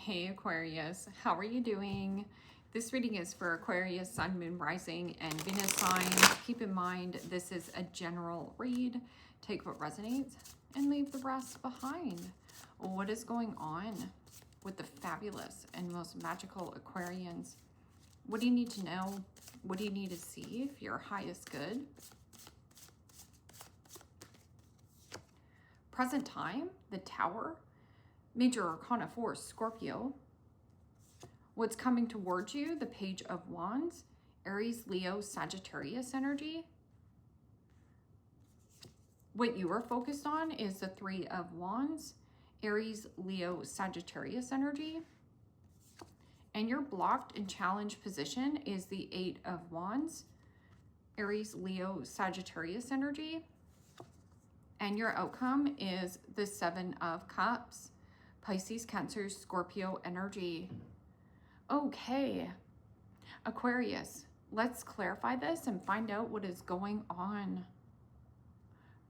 Hey Aquarius, how are you doing? This reading is for Aquarius, Sun, Moon, Rising, and Venus signs. Keep in mind, this is a general read. Take what resonates and leave the rest behind. What is going on with the fabulous and most magical Aquarians? What do you need to know? What do you need to see if your highest good? Present time, the Tower. Major Arcana 4, Scorpio. What's coming towards you? The Page of Wands, Aries, Leo, Sagittarius energy. What you are focused on is the Three of Wands, Aries, Leo, Sagittarius energy. And your blocked and challenged position is the Eight of Wands, Aries, Leo, Sagittarius energy. And your outcome is the Seven of Cups, Pisces, Cancer, Scorpio energy. Okay, Aquarius, let's clarify this and find out what is going on.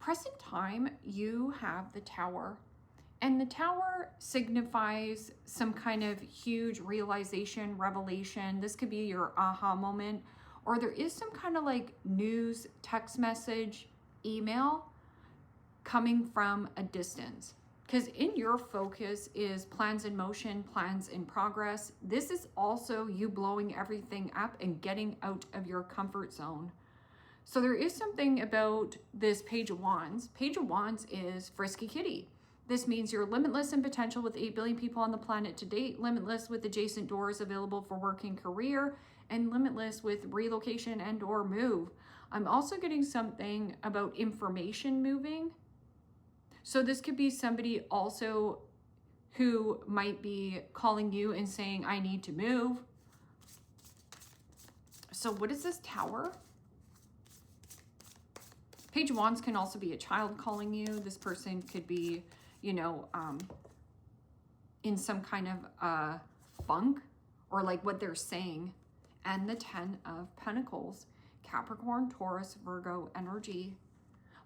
Present time, you have the Tower, and the Tower signifies some kind of huge realization, revelation. This could be your aha moment, or there is some kind of like news, text message, email coming from a distance. Because in your focus is plans in motion, plans in progress. This is also you blowing everything up and getting out of your comfort zone. So there is something about this Page of Wands. Page of Wands is frisky kitty. This means you're limitless in potential with 8 billion people on the planet to date, limitless with adjacent doors available for work and career, and limitless with relocation and or move. I'm also getting something about information moving. So this could be somebody also who might be calling you and saying, I need to move. So what is this Tower? Page of Wands can also be a child calling you. This person could be, you know, in some kind of funk or like what they're saying. And the Ten of Pentacles, Capricorn, Taurus, Virgo energy.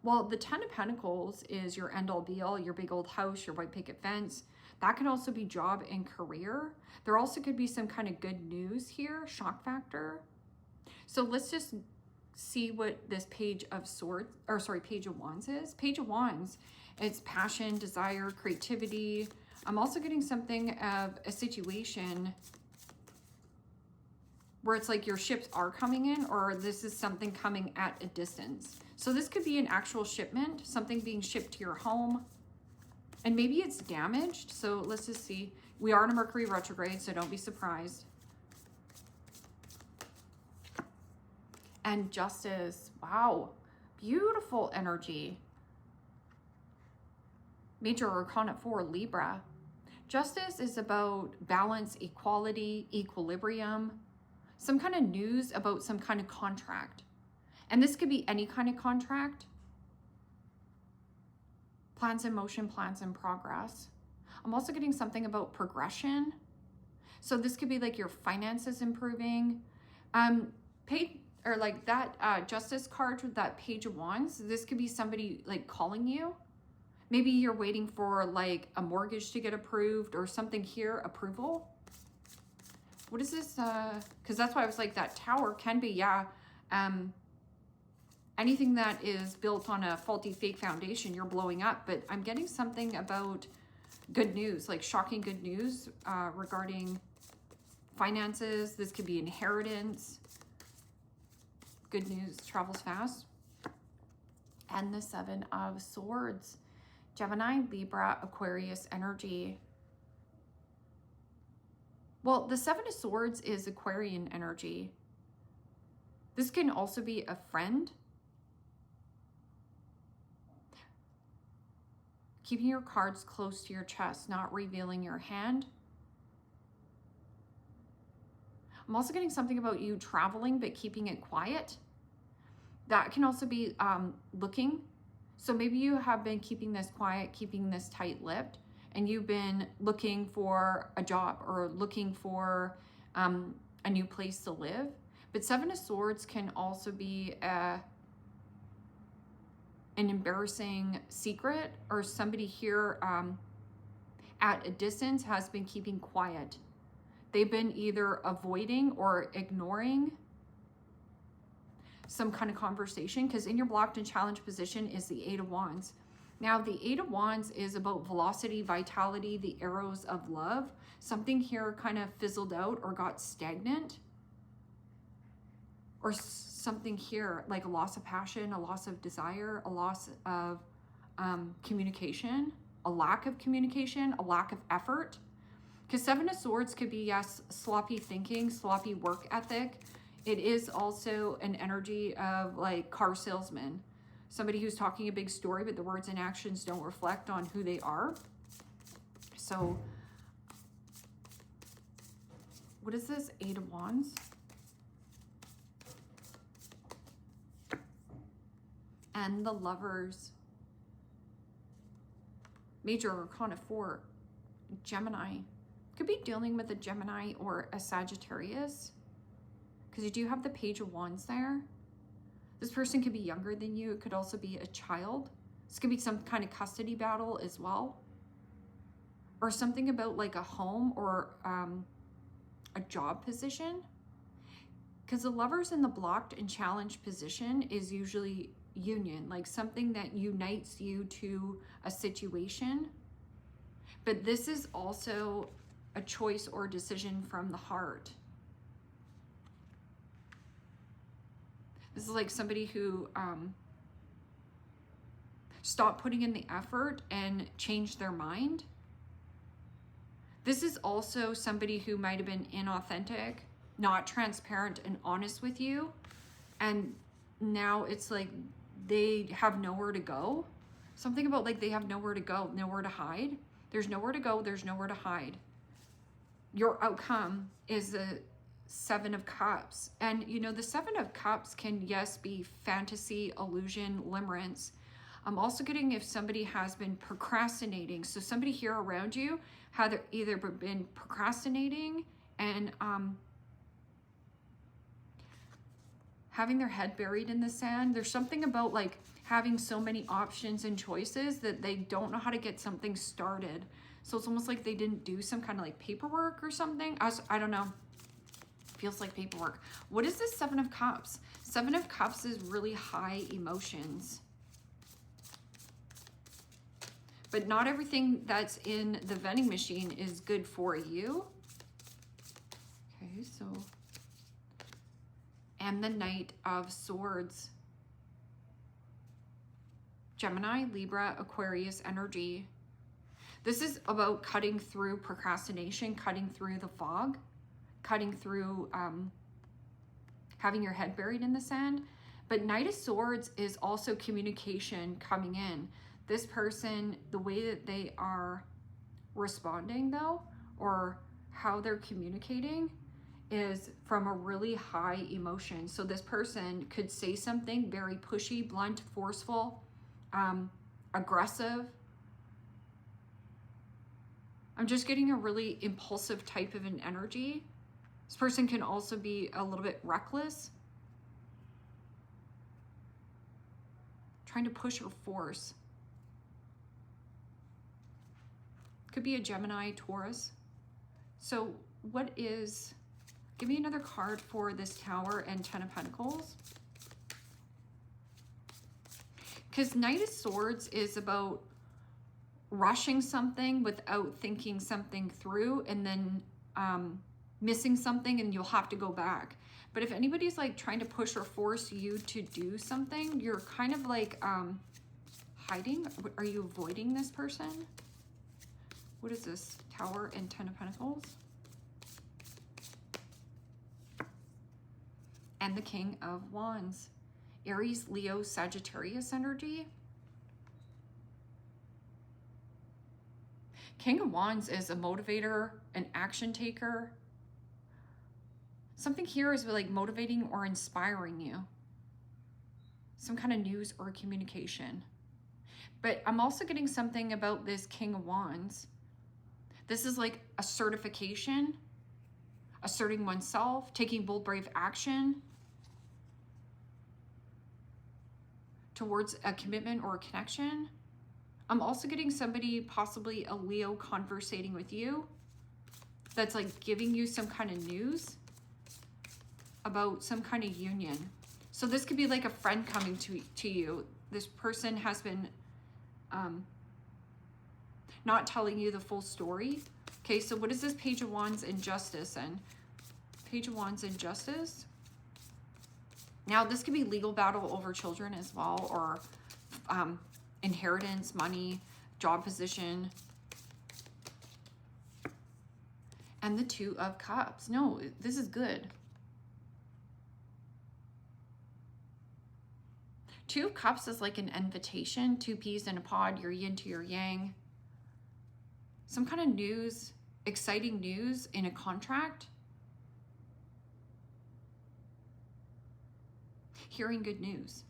Well, the Ten of Pentacles is your end all be all, your big old house, your white picket fence. That could also be job and career. There also could be some kind of good news here, shock factor. So let's just see what this Page of Swords, or sorry, Page of Wands is. Page of Wands, it's passion, desire, creativity. I'm also getting something of a situation where it's like your ships are coming in, or this is something coming at a distance. So this could be an actual shipment, something being shipped to your home, and maybe it's damaged. So let's just see. We are in a Mercury retrograde, so don't be surprised. And Justice, wow, beautiful energy. Major Arcana 4, Libra. Justice is about balance, equality, equilibrium, some kind of news about some kind of contract. And this could be any kind of contract. Plans in motion, plans in progress. I'm also getting something about progression. So this could be like your finances improving. Or like that Justice card with that Page of Wands. This could be somebody like calling you. Maybe you're waiting for like a mortgage to get approved or something here, approval. What is this? Because that's why I was like, that Tower can be, yeah. Anything that is built on a faulty fake foundation, you're blowing up. But I'm getting something about good news, like shocking good news regarding finances. This could be inheritance. Good news travels fast. And the Seven of Swords, Gemini, Libra, Aquarius energy. Well, the Seven of Swords is Aquarian energy. This can also be a friend. Keeping your cards close to your chest, not revealing your hand. I'm also getting something about you traveling, but keeping it quiet. That can also be looking. So maybe you have been keeping this quiet, keeping this tight-lipped, and you've been looking for a job or looking for a new place to live. But Seven of Swords can also be an embarrassing secret, or somebody here at a distance has been keeping quiet. They've been either avoiding or ignoring some kind of conversation, because in your blocked and challenged position is the Eight of Wands. Now, the Eight of Wands is about velocity, vitality, the arrows of love. Something here kind of fizzled out or got stagnant. Or something here, like a loss of passion, a loss of desire, a loss of communication, a lack of communication, a lack of effort. Because Seven of Swords could be, yes, sloppy thinking, sloppy work ethic. It is also an energy of like car salesman. Somebody who's talking a big story, but the words and actions don't reflect on who they are. So, what is this? Eight of Wands. And the Lovers. Major Arcana 4. Gemini. Could be dealing with a Gemini or a Sagittarius, because you do have the Page of Wands there. This person could be younger than you. It could also be a child. This could be some kind of custody battle as well. Or something about like a home or a job position. Because the Lovers in the blocked and challenged position is usually union, like something that unites you to a situation. But this is also a choice or decision from the heart. This is like somebody who stopped putting in the effort and changed their mind. This is also somebody who might have been inauthentic, not transparent and honest with you. And now it's like they have nowhere to go. Something about like they have nowhere to go, nowhere to hide. There's nowhere to go, there's nowhere to hide. Your outcome is the Seven of Cups. And you know, the Seven of Cups can, yes, be fantasy, illusion, limerence. I'm also getting if somebody has been procrastinating. So somebody here around you had either been procrastinating and having their head buried in the sand. There's something about like having so many options and choices that they don't know how to get something started. So it's almost like they didn't do some kind of like paperwork or something. I don't know. Feels like paperwork. What is this Seven of Cups? Seven of Cups is really high emotions. But not everything that's in the vending machine is good for you. Okay, so... And the Knight of Swords. Gemini, Libra, Aquarius energy. This is about cutting through procrastination, cutting through the fog, cutting through having your head buried in the sand. But Knight of Swords is also communication coming in. This person, the way that they are responding though, or how they're communicating, is from a really high emotion. So this person could say something very pushy, blunt, forceful, aggressive. I'm just getting a really impulsive type of an energy. This person can also be a little bit reckless, trying to push or force. Could be a Gemini, Taurus. So what is, give me another card for this Tower and Ten of Pentacles. Because Knight of Swords is about rushing something without thinking something through, and then missing something and you'll have to go back. But if anybody's like trying to push or force you to do something, you're kind of like hiding. Are you avoiding this person? What is this? Tower and Ten of Pentacles. And the King of Wands. Aries, Leo, Sagittarius energy. King of Wands is a motivator, an action taker. Something here is like motivating or inspiring you. Some kind of news or communication. But I'm also getting something about this King of Wands. This is like a certification, asserting oneself, taking bold, brave action towards a commitment or a connection. I'm also getting somebody, possibly a Leo, conversating with you that's like giving you some kind of news about some kind of union. So this could be like a friend coming to you. This person has been not telling you the full story. Okay, so what is this Page of Wands and Justice? And Page of Wands and Justice. Now, this could be legal battle over children as well, or inheritance, money, job position. And the Two of Cups. No, this is good. Two of Cups is like an invitation, two peas in a pod, your yin to your yang. Some kind of news, exciting news in a contract. Hearing good news.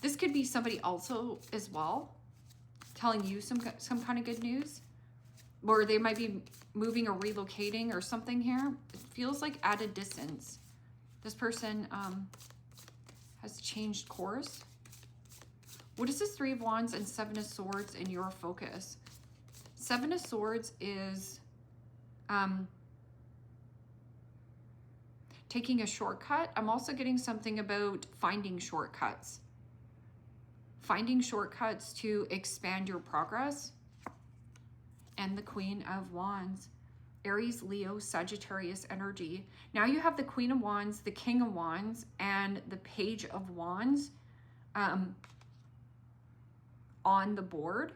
This could be somebody also as well, telling you some kind of good news. Or they might be moving or relocating or something here. It feels like at a distance. This person has changed course. What is this Three of Wands and Seven of Swords in your focus? Seven of Swords is taking a shortcut. I'm also getting something about finding shortcuts. Finding shortcuts to expand your progress. And the Queen of Wands. Aries, Leo, Sagittarius energy. Now you have the Queen of Wands, the King of Wands, and the Page of Wands on the board.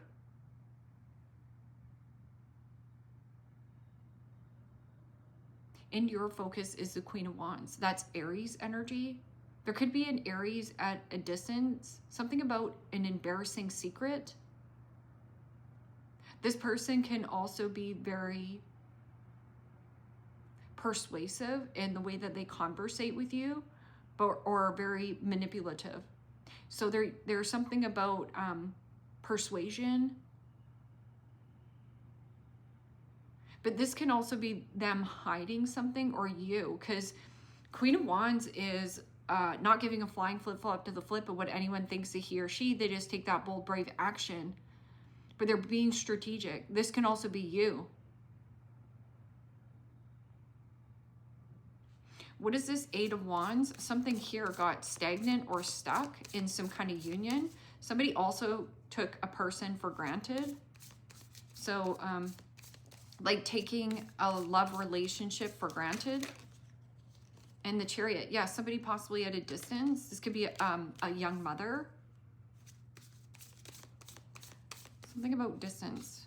And your focus is the Queen of Wands. That's Aries energy. There could be an Aries at a distance. Something about an embarrassing secret. This person can also be very persuasive in the way that they conversate with you, or very manipulative. So there's something about persuasion. But this can also be them hiding something, or you, because Queen of Wands is not giving a flying flip-flop to the flip of what anyone thinks of he or she. They just take that bold, brave action. But they're being strategic. This can also be you. What is this Eight of Wands? Something here got stagnant or stuck in some kind of union. Somebody also took a person for granted. So, like taking a love relationship for granted. And the Chariot. Yeah, somebody possibly at a distance. This could be a young mother. Something about distance.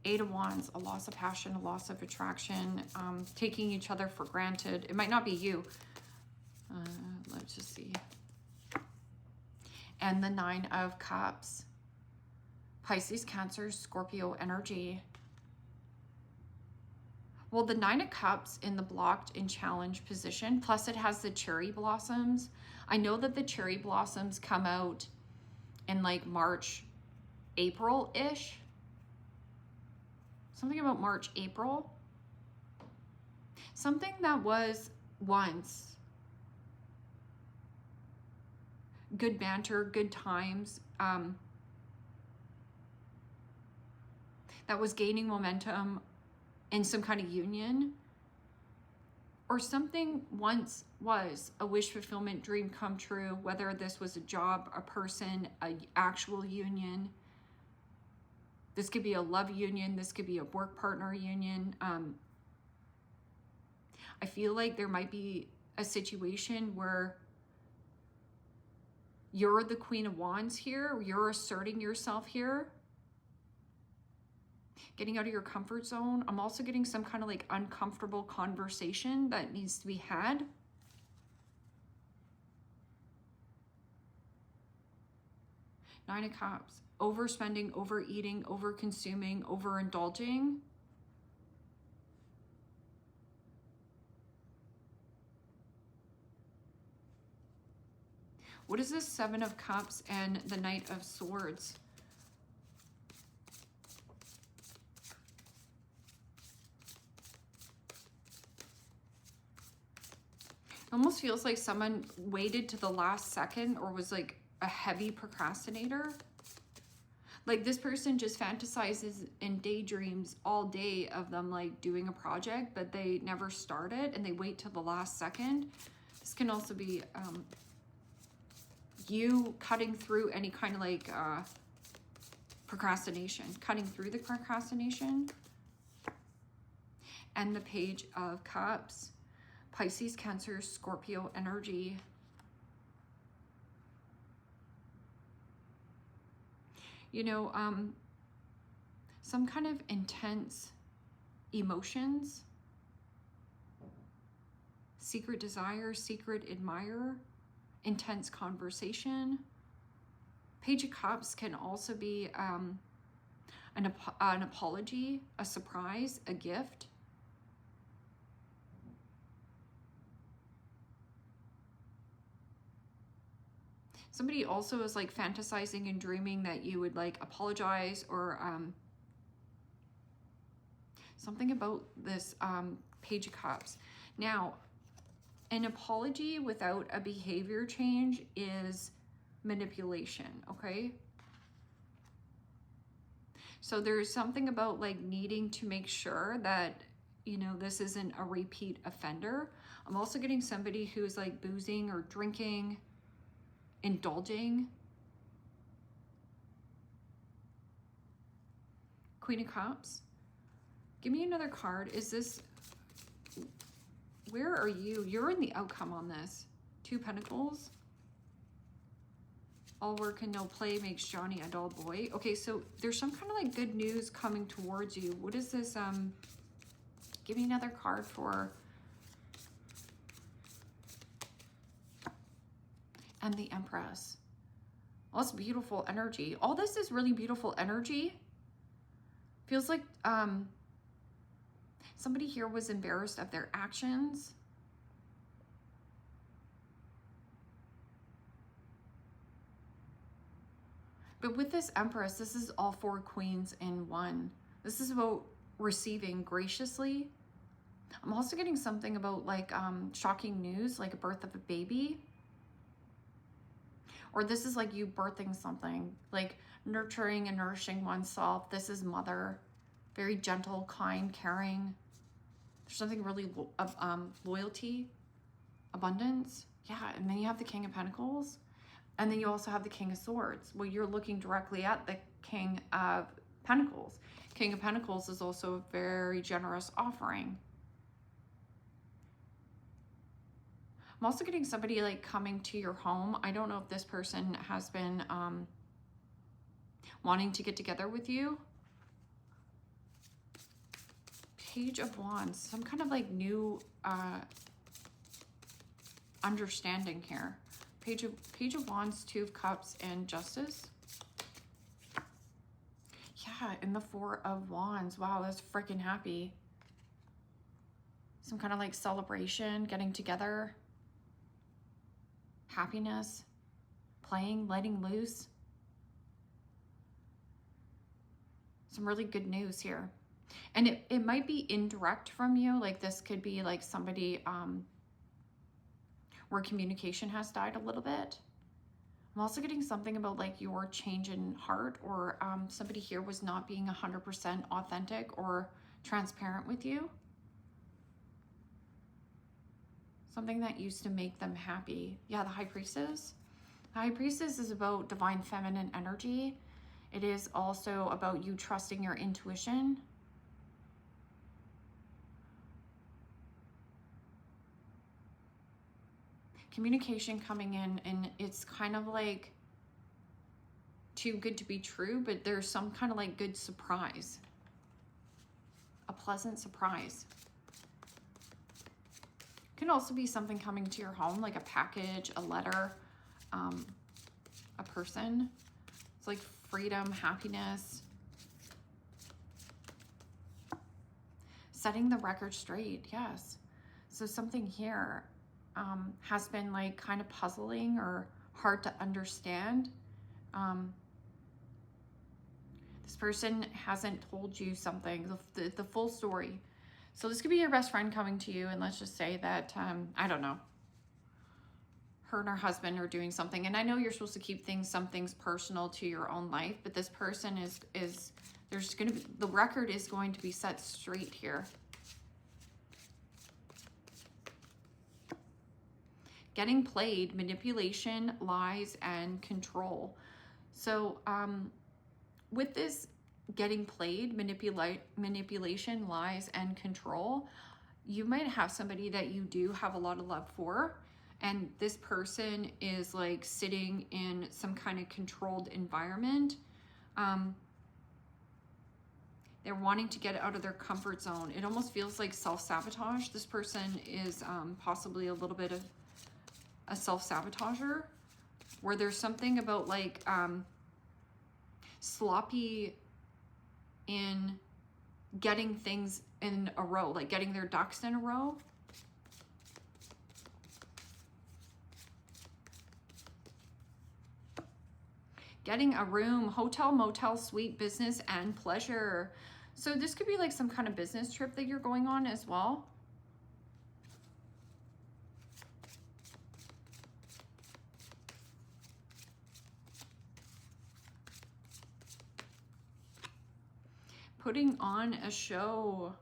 Eight of Wands, a loss of passion, a loss of attraction, taking each other for granted. It might not be you. Let's just see. And the Nine of Cups. Pisces, Cancer, Scorpio energy. Well, the Nine of Cups in the blocked and challenged position, plus it has the cherry blossoms. I know that the cherry blossoms come out in like March, April-ish. Something about March, April. Something that was once good banter, good times, that was gaining momentum in some kind of union, or something once was a wish fulfillment, dream come true, whether this was a job, a person, an actual union. This could be a love union. This could be a work partner union. I feel like there might be a situation where you're the Queen of Wands here. You're asserting yourself here. Getting out of your comfort zone. I'm also getting some kind of like uncomfortable conversation that needs to be had. Nine of Cups. Overspending, overeating, overconsuming, overindulging. What is this Seven of Cups and the Knight of Swords? It almost feels like someone waited to the last second, or was like a heavy procrastinator. Like this person just fantasizes and daydreams all day of them like doing a project, but they never start it and they wait till the last second. This can also be you cutting through any kind of like procrastination, cutting through the procrastination. And the Page of Cups, Pisces, Cancer, Scorpio energy. You know, some kind of intense emotions, secret desire, secret admirer, intense conversation. Page of Cups can also be an apology, a surprise, a gift. Somebody also is like fantasizing and dreaming that you would like apologize or something about this Page of Cups. Now, an apology without a behavior change is manipulation, okay? So there's something about like needing to make sure that, you know, this isn't a repeat offender. I'm also getting somebody who's like boozing or drinking, indulging. Queen of Cups. Give me another card. Is this, where are you? You're in the outcome on this. Two Pentacles. All work and no play makes Johnny a dull boy. Okay, so there's some kind of like good news coming towards you. What is this? Give me another card for, and the Empress. Well, that's beautiful energy. All this is really beautiful energy. Feels like somebody here was embarrassed of their actions. But with this Empress, this is all four queens in one. This is about receiving graciously. I'm also getting something about like shocking news, like a birth of a baby. Or this is like you birthing something, like nurturing and nourishing oneself. This is mother, very gentle, kind, caring. There's something really of loyalty, abundance. Yeah, and then you have the King of Pentacles. And then you also have the King of Swords. Well, you're looking directly at the King of Pentacles. King of Pentacles is also a very generous offering. I'm also getting somebody like coming to your home. I don't know if this person has been wanting to get together with you. Page of Wands, some kind of like new understanding here. Page of Wands, Two of Cups, and Justice. Yeah, and the Four of Wands. Wow, that's freaking happy. Some kind of like celebration, getting together. Happiness, playing, letting loose. Some really good news here. And it might be indirect from you. Like this could be like somebody where communication has died a little bit. I'm also getting something about like your change in heart, or somebody here was not being 100% authentic or transparent with you. Something that used to make them happy. Yeah, the High Priestess. The High Priestess is about divine feminine energy. It is also about you trusting your intuition. Communication coming in, and it's kind of like too good to be true, but there's some kind of like good surprise. A pleasant surprise. Can also be something coming to your home, like a package, a letter, a person. It's like freedom, happiness. Setting the record straight, yes. So something here has been like kind of puzzling or hard to understand. This person hasn't told you something, the full story. So this could be your best friend coming to you, and let's just say that, I don't know, her and her husband are doing something, and I know you're supposed to keep some things personal to your own life, but this person is there's going to be, the record is going to be set straight here. Getting played, manipulation, lies, and control. So with this getting played, manipulation, lies, and control, you might have somebody that you do have a lot of love for, and this person is like sitting in some kind of controlled environment. They're wanting to get out of their comfort zone. It almost feels like self-sabotage. This person is possibly a little bit of a self-sabotager, where there's something about like sloppy in getting things in a row, like getting their ducks in a row. Getting a room, hotel, motel, suite, business, and pleasure. So this could be like some kind of business trip that you're going on as well. Putting on a show.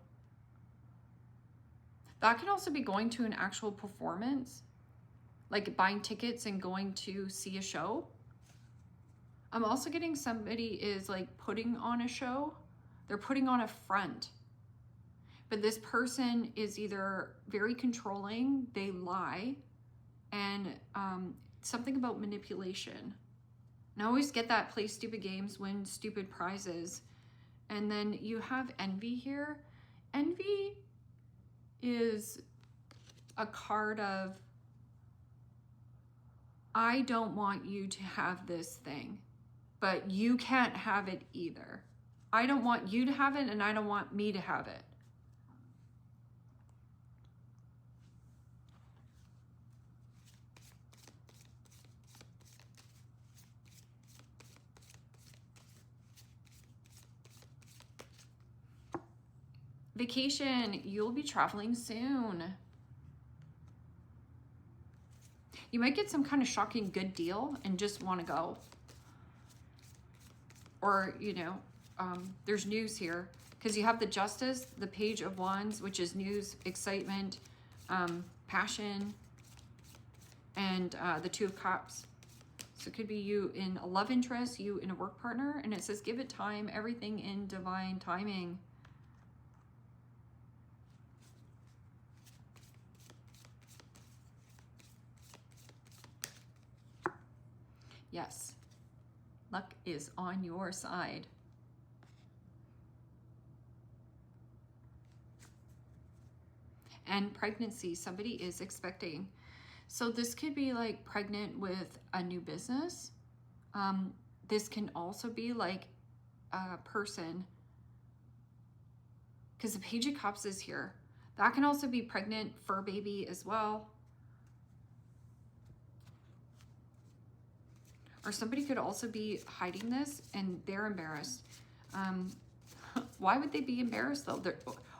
That can also be going to an actual performance, like buying tickets and going to see a show. I'm also getting somebody is like putting on a show. They're putting on a front. But this person is either very controlling, they lie, and something about manipulation. And I always get that: play stupid games, win stupid prizes. And then you have envy here. Envy is a card of, I don't want you to have this thing, but you can't have it either. I don't want you to have it, and I don't want me to have it. Vacation, you'll be traveling soon. You might get some kind of shocking good deal and just want to go. Or, you know, there's news here because you have the Justice, the Page of Wands, which is news, excitement, passion, and the Two of Cups. So it could be you in a love interest, you in a work partner, and it says give it time, everything in divine timing. Yes, luck is on your side. And pregnancy, somebody is expecting. So this could be like pregnant with a new business. This can also be like a person, because the Page of Cups is here. That can also be pregnant, fur baby as well. Or somebody could also be hiding this and they're embarrassed. Why would they be embarrassed though?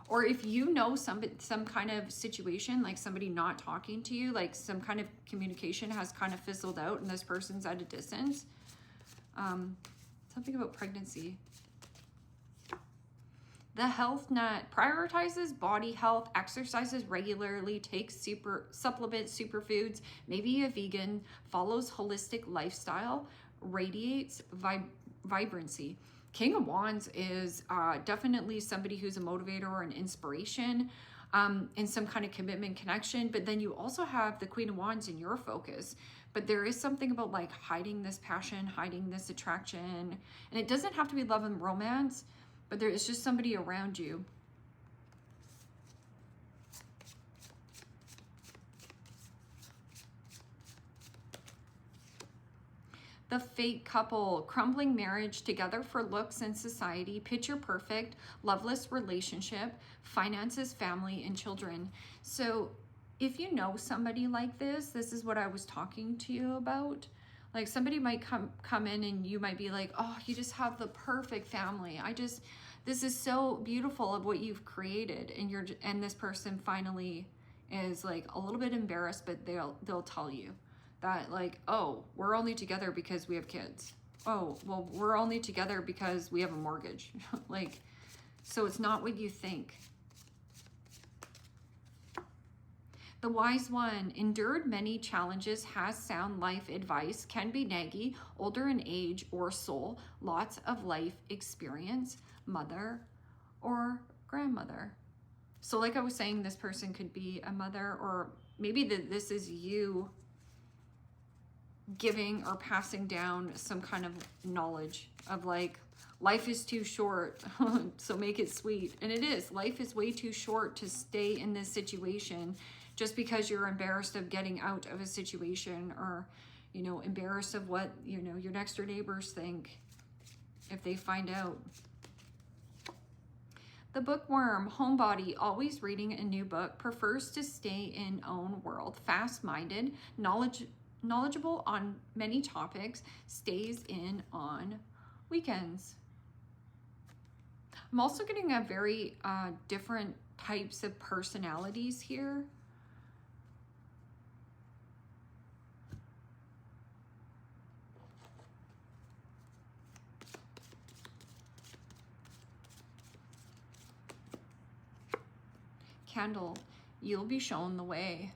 Or if you know some kind of situation, like somebody not talking to you, like some kind of communication has kind of fizzled out and this person's at a distance. Something about pregnancy. The Health Nut prioritizes body health, exercises regularly, takes supplements, superfoods, maybe a vegan, follows holistic lifestyle, radiates vibrancy. King of Wands is definitely somebody who's a motivator or an inspiration in some kind of commitment connection. But then you also have the Queen of Wands in your focus. But there is something about like hiding this passion, hiding this attraction. And it doesn't have to be love and romance, but there is just somebody around you. The Fake Couple, crumbling marriage, together for looks and society, picture perfect, loveless relationship, finances, family, and children. So if you know somebody like this is what I was talking to you about. Like somebody might come in and you might be like, oh, you just have the perfect family. This is so beautiful of what you've created. And this person finally is like a little bit embarrassed, but they'll tell you. that like, oh, we're only together because we have kids. Oh, well, we're only together because we have a mortgage. Like, so it's not what you think. The wise one, endured many challenges, has sound life advice, can be naggy, older in age or soul, lots of life experience, mother or grandmother. So like I was saying, this person could be a mother, or maybe this is you giving or passing down some kind of knowledge of like, life is too short, so make it sweet. And it is. Life is way too short to stay in this situation just because you're embarrassed of getting out of a situation, or, you know, embarrassed of what, you know, your next door neighbors think if they find out. The bookworm, homebody, always reading a new book, prefers to stay in own world, fast-minded, knowledgeable on many topics, stays in on weekends. I'm also getting a very different types of personalities here. Candle, you'll be shown the way.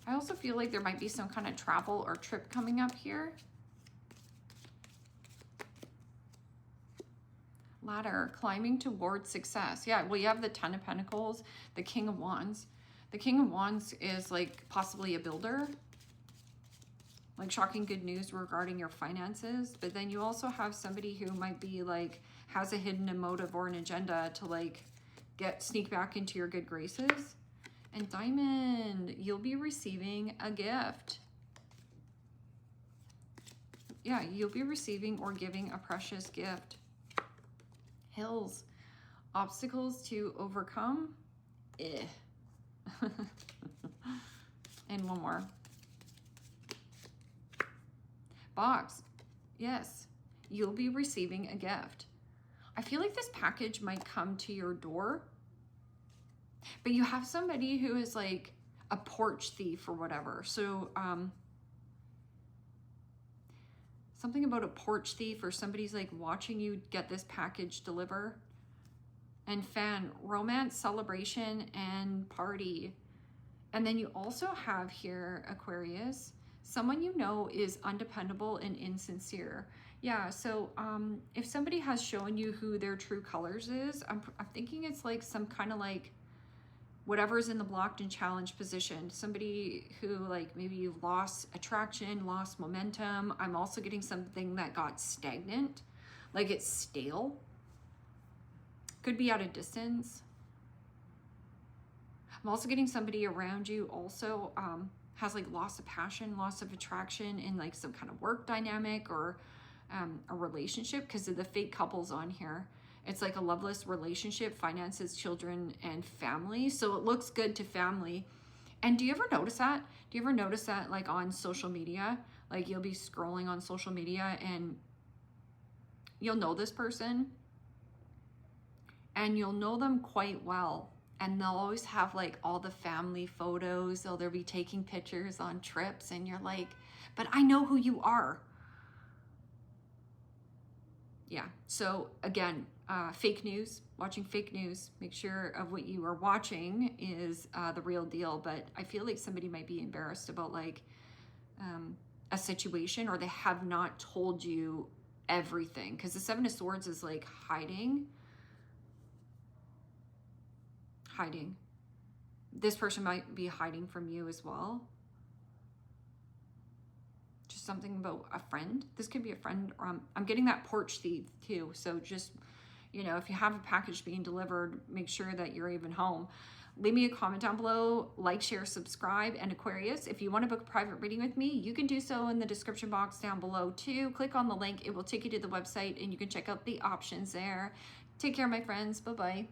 I also feel like there might be some kind of travel or trip coming up here. Ladder, climbing toward success. Yeah, well, you have the Ten of Pentacles, the King of Wands. The King of Wands is like possibly a builder. Like shocking good news regarding your finances. But then you also have somebody who might be like, has a hidden motive or an agenda to like sneak back into your good graces. And Diamond, you'll be receiving a gift. Yeah, you'll be receiving or giving a precious gift. Hills, obstacles to overcome. And one more. Box, yes, you'll be receiving a gift. I feel like this package might come to your door, but you have somebody who is like a porch thief or whatever. So something about a porch thief, or somebody's like watching you get this package deliver. And fan, romance, celebration, and party. And then you also have here, Aquarius, someone you know is undependable and insincere. Yeah, so if somebody has shown you who their true colors is, I'm thinking it's like some kind of like whatever's in the blocked and challenged position. Somebody who like maybe you've lost attraction, lost momentum. I'm also getting something that got stagnant, like it's stale. Could be at a distance. I'm also getting somebody around you also has like loss of passion, loss of attraction in like some kind of work dynamic or a relationship, because of the fake couples on here. It's like a loveless relationship, finances, children, and family. So it looks good to family. And do you ever notice that? Do you ever notice that like on social media? Like you'll be scrolling on social media and you'll know this person and you'll know them quite well. And they'll always have like all the family photos. They'll be taking pictures on trips and you're like, but I know who you are. Yeah, so again, fake news, watching fake news, make sure of what you are watching is the real deal. But I feel like somebody might be embarrassed about like a situation, or they have not told you everything, because the Seven of Swords is like hiding. This person might be hiding from you as well. Just something about a friend. This could be a friend, or I'm getting that porch thief too. So just, you know, if you have a package being delivered, make sure that you're even home. Leave me a comment down below, like, share, subscribe. And Aquarius, if you want to book a private reading with me, you can do so in the description box down below too. Click on the link, it will take you to the website and you can check out the options there. Take care, my friends. Bye-bye.